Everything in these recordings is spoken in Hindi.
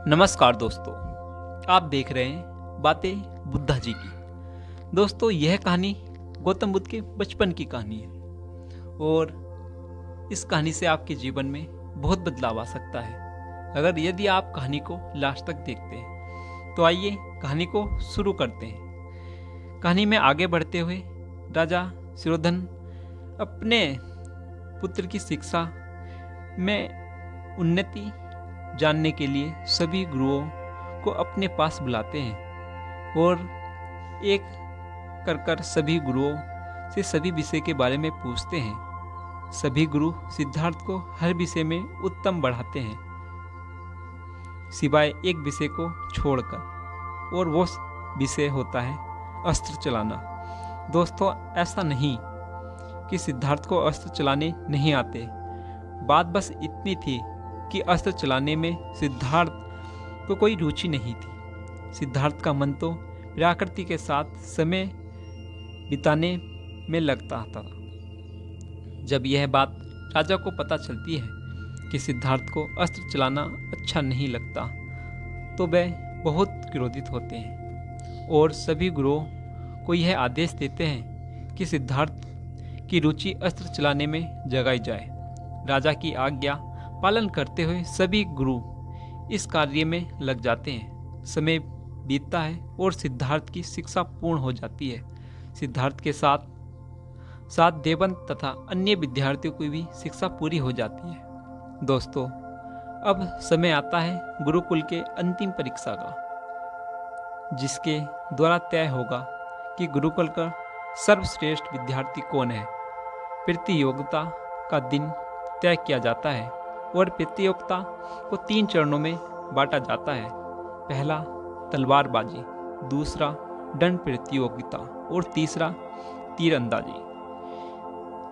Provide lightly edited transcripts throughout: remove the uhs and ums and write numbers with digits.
नमस्कार दोस्तों, आप देख रहे हैं बातें बुद्धा जी की। दोस्तों, यह कहानी गौतम बुद्ध के बचपन की कहानी है और इस कहानी से आपके जीवन में बहुत बदलाव आ सकता है अगर यदि आप कहानी को लास्ट तक देखते हैं। तो आइए कहानी को शुरू करते हैं। कहानी में आगे बढ़ते हुए राजा शिरोधन अपने पुत्र की शिक्षा में उन्नति जानने के लिए सभी गुरुओं को अपने पास बुलाते हैं और एक कर सभी गुरुओं से सभी विषय के बारे में पूछते हैं। सभी गुरु सिद्धार्थ को हर विषय में उत्तम बढ़ाते हैं सिवाय एक विषय को छोड़कर, और वो विषय होता है अस्त्र चलाना। दोस्तों, ऐसा नहीं कि सिद्धार्थ को अस्त्र चलाने नहीं आते, बात बस इतनी थी कि अस्त्र चलाने में सिद्धार्थ को कोई रुचि नहीं थी। सिद्धार्थ का मन तो प्रकृति के साथ समय बिताने में लगता था। जब यह बात राजा को पता चलती है कि सिद्धार्थ को अस्त्र चलाना अच्छा नहीं लगता, तो वह बहुत क्रोधित होते हैं और सभी गुरुओं को यह आदेश देते हैं कि सिद्धार्थ की रुचि अस्त्र चलाने में जगाई जाए। राजा की आज्ञा पालन करते हुए सभी गुरु इस कार्य में लग जाते हैं। समय बीतता है और सिद्धार्थ की शिक्षा पूर्ण हो जाती है। सिद्धार्थ के साथ साथ देवंत तथा अन्य विद्यार्थियों की भी शिक्षा पूरी हो जाती है। दोस्तों, अब समय आता है गुरुकुल के अंतिम परीक्षा का, जिसके द्वारा तय होगा कि गुरुकुल का सर्वश्रेष्ठ विद्यार्थी कौन है। प्रतियोगिता का दिन तय किया जाता है और प्रतियोगिता को 3 चरणों में बांटा जाता है। पहला तलवारबाजी, दूसरा दंड प्रतियोगिता और तीसरा तीरंदाजी।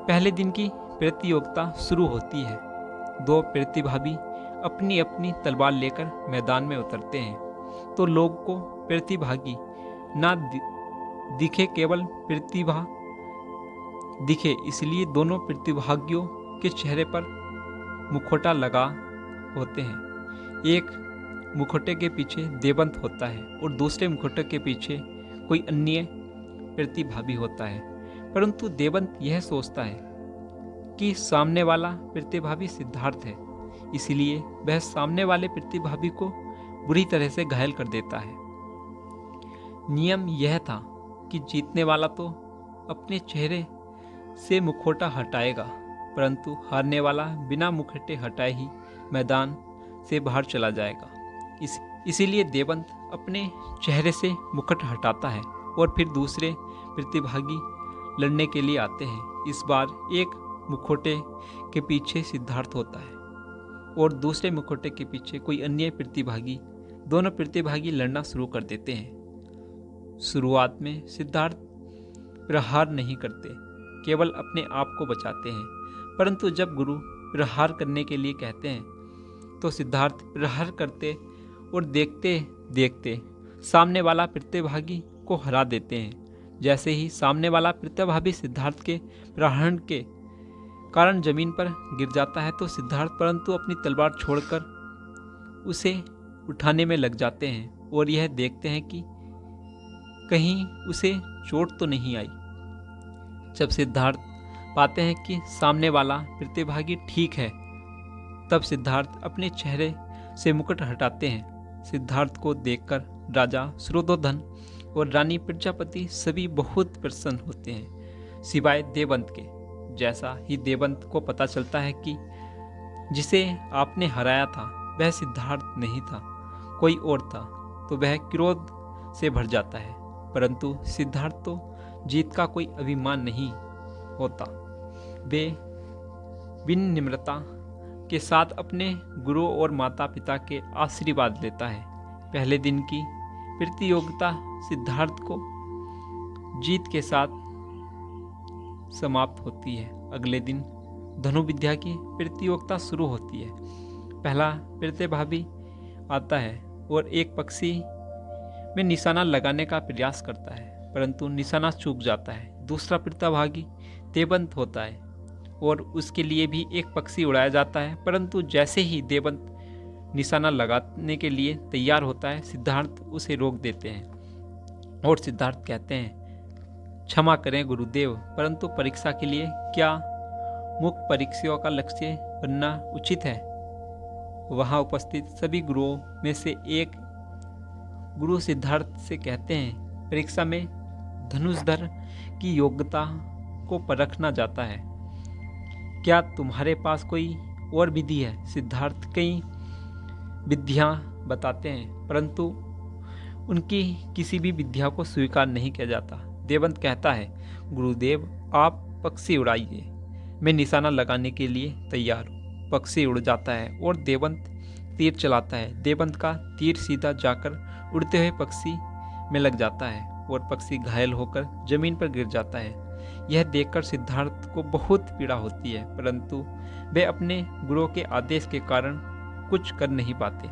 पहले दिन की प्रतियोगिता शुरू होती है। 2 प्रतिभागी अपनी अपनी तलवार लेकर मैदान में उतरते हैं तो लोग को प्रतिभागी ना दिखे, केवल प्रतिभा दिखे, इसलिए दोनों प्रतिभागियों के चेहरे पर मुखौटा लगा होते हैं। एक मुखौटे के पीछे देवंत होता है और दूसरे मुखौटे के पीछे कोई अन्य प्रतिभागी होता है, परंतु देवंत यह सोचता है कि सामने वाला प्रतिभागी सिद्धार्थ है, इसलिए वह सामने वाले प्रतिभागी को बुरी तरह से घायल कर देता है। नियम यह था कि जीतने वाला तो अपने चेहरे से मुखौटा हटाएगा, परंतु हारने वाला बिना मुखौटे हटाए ही मैदान से बाहर चला जाएगा। इसीलिए देवंत अपने चेहरे से मुकुट हटाता है और फिर दूसरे प्रतिभागी लड़ने के लिए आते हैं। इस बार एक मुखौटे के पीछे सिद्धार्थ होता है और दूसरे मुखौटे के पीछे कोई अन्य प्रतिभागी। दोनों प्रतिभागी लड़ना शुरू कर देते हैं। शुरुआत में सिद्धार्थ प्रहार नहीं करते, केवल अपने आप को बचाते हैं, परंतु जब गुरु प्रहार करने के लिए कहते हैं तो सिद्धार्थ प्रहार करते और देखते देखते सामने वाला प्रतिभागी को हरा देते हैं। जैसे ही सामने वाला प्रतिभागी सिद्धार्थ के प्रहार के कारण जमीन पर गिर जाता है तो सिद्धार्थ परंतु अपनी तलवार छोड़कर उसे उठाने में लग जाते हैं और यह देखते हैं कि कहीं उसे चोट तो नहीं आई। जब सिद्धार्थ पाते हैं कि सामने वाला प्रतिभागी ठीक है, तब सिद्धार्थ अपने चेहरे से मुकुट हटाते हैं। सिद्धार्थ को देखकर राजा शुरोधन और रानी प्रजापति सभी बहुत प्रसन्न होते हैं, सिवाय देवंत के। जैसा ही देवंत को पता चलता है कि जिसे आपने हराया था वह सिद्धार्थ नहीं था, कोई और था, तो वह क्रोध से भर जाता है। परंतु सिद्धार्थ तो जीत का कोई अभिमान नहीं होता। वे बिन निम्रता के साथ अपने गुरु और माता पिता के आशीर्वाद लेता है। पहले दिन की प्रतियोगिता सिद्धार्थ को जीत के साथ समाप्त होती है। अगले दिन धनुर्विद्या की प्रतियोगिता शुरू होती है। पहला प्रतिभागी आता है और एक पक्षी में निशाना लगाने का प्रयास करता है, परंतु निशाना चूक जाता है। दूसरा प्रतिभागी देवंत होता है और उसके लिए भी एक पक्षी उड़ाया जाता है, परंतु जैसे ही देवंत निशाना लगाने के लिए तैयार होता है, सिद्धार्थ उसे रोक देते हैं और सिद्धार्थ कहते हैं, क्षमा करें गुरुदेव, परंतु परीक्षा के लिए क्या मुख्य परीक्षाओं का लक्ष्य बनना उचित है? वहां उपस्थित सभी गुरुओं में से एक गुरु सिद्धार्थ से कहते हैं, परीक्षा में धनुषधर की योग्यता को परखना जाता है। क्या तुम्हारे पास कोई और विधि है? सिद्धार्थ कई विधियां बताते हैं, परंतु उनकी किसी भी विद्या को स्वीकार नहीं किया जाता। देवंत कहता है, गुरुदेव आप पक्षी उड़ाइए, मैं निशाना लगाने के लिए तैयार हूँ। पक्षी उड़ जाता है और देवंत तीर चलाता है। देवंत का तीर सीधा जाकर उड़ते हुए पक्षी में लग जाता है और पक्षी घायल होकर जमीन पर गिर जाता है। यह देखकर सिद्धार्थ को बहुत पीड़ा होती है, परंतु वे अपने गुरु के आदेश के कारण कुछ कर नहीं पाते।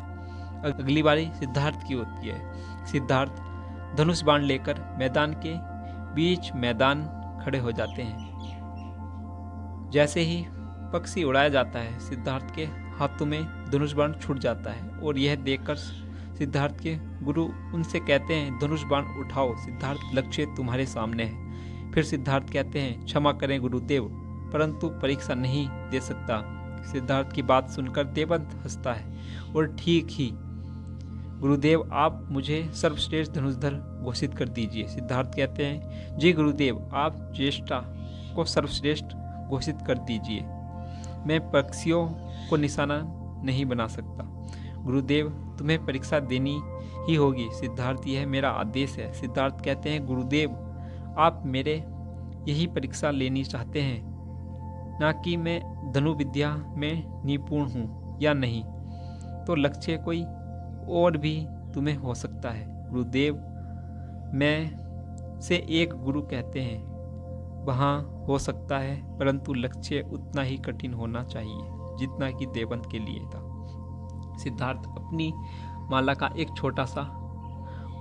अगली बारी सिद्धार्थ की होती है। सिद्धार्थ धनुष बाण लेकर मैदान के बीच मैदान खड़े हो जाते हैं। जैसे ही पक्षी उड़ाया जाता है, सिद्धार्थ के हाथों में धनुष बाण छूट जाता है और यह देखकर सिद्धार्थ के गुरु उनसे कहते हैं, धनुष बाण उठाओ सिद्धार्थ, लक्ष्य तुम्हारे सामने है। फिर सिद्धार्थ कहते हैं, क्षमा करें गुरुदेव, परंतु परीक्षा नहीं दे सकता। सिद्धार्थ की बात सुनकर देवंत हंसता है और ठीक ही गुरुदेव आप मुझे सर्वश्रेष्ठ धनुषधर घोषित कर दीजिए। सिद्धार्थ कहते हैं, जी गुरुदेव आप ज्येष्ठा को सर्वश्रेष्ठ घोषित कर दीजिए, मैं पक्षियों को निशाना नहीं बना सकता। गुरुदेव तुम्हें परीक्षा देनी ही होगी सिद्धार्थ, यह मेरा आदेश है। सिद्धार्थ कहते हैं, गुरुदेव आप मेरे यही परीक्षा लेनी चाहते हैं, ना कि मैं धनुर्विद्या में निपुण हूँ या नहीं, तो लक्ष्य कोई और भी तुम्हें हो सकता है। गुरुदेव मैं से एक गुरु कहते हैं, वहाँ हो सकता है, परंतु लक्ष्य उतना ही कठिन होना चाहिए जितना कि देवंत के लिए था। सिद्धार्थ अपनी माला का एक छोटा सा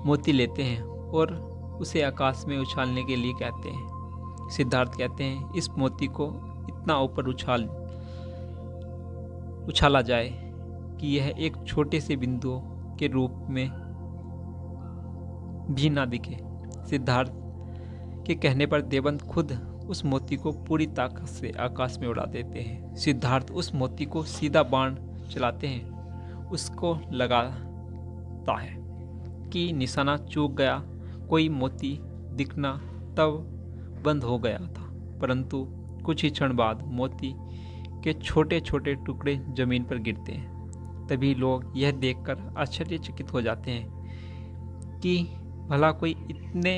मोती लेते हैं और उसे आकाश में उछालने के लिए कहते हैं। सिद्धार्थ कहते हैं, इस मोती को इतना ऊपर उछाला जाए कि यह एक छोटे से बिंदु के रूप में भी ना दिखे। सिद्धार्थ के कहने पर देवंत खुद उस मोती को पूरी ताकत से आकाश में उड़ा देते हैं। सिद्धार्थ उस मोती को सीधा बाण चलाते हैं, उसको लगाता है कि निशाना चूक गया। कोई मोती दिखना तब बंद हो गया था, परंतु कुछ ही क्षण बाद मोती के छोटे छोटे टुकड़े जमीन पर गिरते हैं। तभी लोग यह देखकर आश्चर्यचकित हो जाते हैं कि भला कोई इतने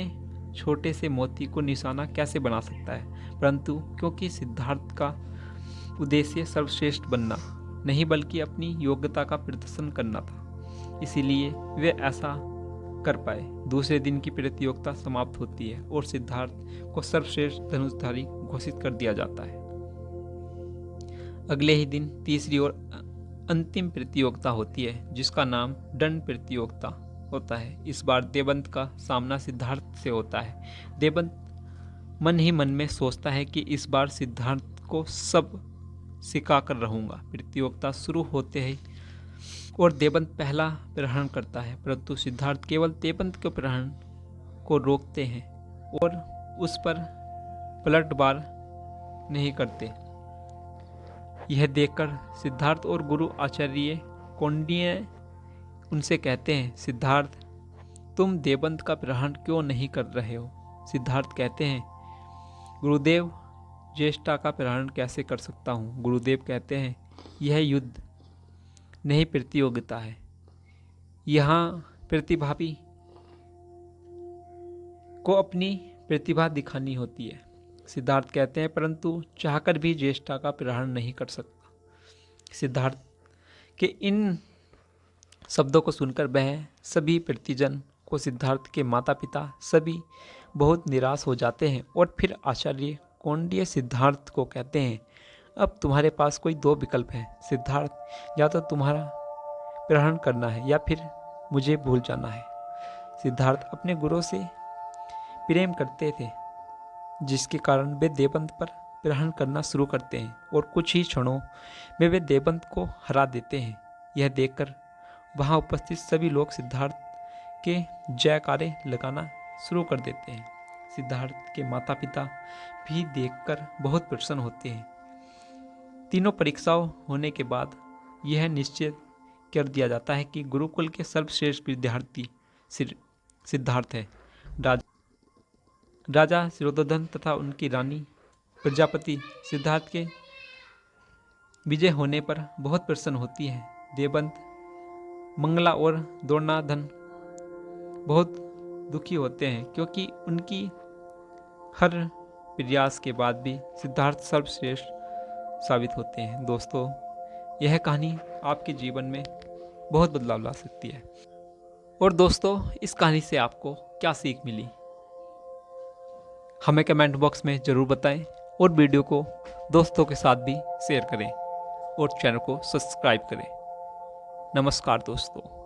छोटे से मोती को निशाना कैसे बना सकता है, परंतु क्योंकि सिद्धार्थ का उद्देश्य सर्वश्रेष्ठ बनना नहीं बल्कि अपनी योग्यता का प्रदर्शन करना था, इसीलिए वे ऐसा कर पाए। दूसरे दिन की प्रतियोगिता समाप्त होती है और सिद्धार्थ को सर्वश्रेष्ठ धनुषधारी घोषित कर दिया जाता है। अगले ही दिन तीसरी और अंतिम प्रतियोगिता होती है, जिसका नाम दंड प्रतियोगिता होता है। इस बार देवंत का सामना सिद्धार्थ से होता है। देवंत मन ही मन में सोचता है कि इस बार सिद्धार्थ को सब सिखाकर रहूंगा। प्रतियोगिता शुरू होते ही और देवंत पहला प्रहरण करता है, परंतु सिद्धार्थ केवल देवंत के प्रहरण को रोकते हैं और उस पर पलटवार नहीं करते। यह देखकर सिद्धार्थ और गुरु आचार्य कौंडिन्य उनसे कहते हैं, सिद्धार्थ तुम देवंत का प्रहरण क्यों नहीं कर रहे हो? सिद्धार्थ कहते हैं, गुरुदेव ज्येष्ठा का प्रहरण कैसे कर सकता हूँ? गुरुदेव कहते हैं, यह युद्ध नहीं प्रतियोगिता है, यहाँ प्रतिभागी को अपनी प्रतिभा दिखानी होती है। सिद्धार्थ कहते हैं, परंतु चाहकर भी ज्येष्ठा का प्रहरण नहीं कर सकता। सिद्धार्थ के इन शब्दों को सुनकर वह सभी प्रतिजन को, सिद्धार्थ के माता पिता सभी बहुत निराश हो जाते हैं और फिर आचार्य कौंडिन्य सिद्धार्थ को कहते हैं, अब तुम्हारे पास कोई दो विकल्प है सिद्धार्थ, या तो तुम्हारा प्रहरण करना है या फिर मुझे भूल जाना है। सिद्धार्थ अपने गुरु से प्रेम करते थे, जिसके कारण वे देवंत पर प्रहरण करना शुरू करते हैं और कुछ ही क्षणों में वे देवंत को हरा देते हैं। यह देखकर वहाँ उपस्थित सभी लोग सिद्धार्थ के जयकारे लगाना शुरू कर देते हैं। सिद्धार्थ के माता पिता भी देखकर बहुत प्रसन्न होते हैं। तीनों परीक्षाओं होने के बाद यह निश्चित कर दिया जाता है कि गुरुकुल के सर्वश्रेष्ठ विद्यार्थी सिद्धार्थ है। राजा शिरोधन तथा उनकी रानी प्रजापति सिद्धार्थ के विजय होने पर बहुत प्रसन्न होती है। देवंत, मंगला और द्रोणाधन बहुत दुखी होते हैं क्योंकि उनकी हर प्रयास के बाद भी सिद्धार्थ सर्वश्रेष्ठ साबित होते हैं। दोस्तों, यह कहानी आपके जीवन में बहुत बदलाव ला सकती है। और दोस्तों, इस कहानी से आपको क्या सीख मिली, हमें कमेंट बॉक्स में ज़रूर बताएं और वीडियो को दोस्तों के साथ भी शेयर करें और चैनल को सब्सक्राइब करें। नमस्कार दोस्तों।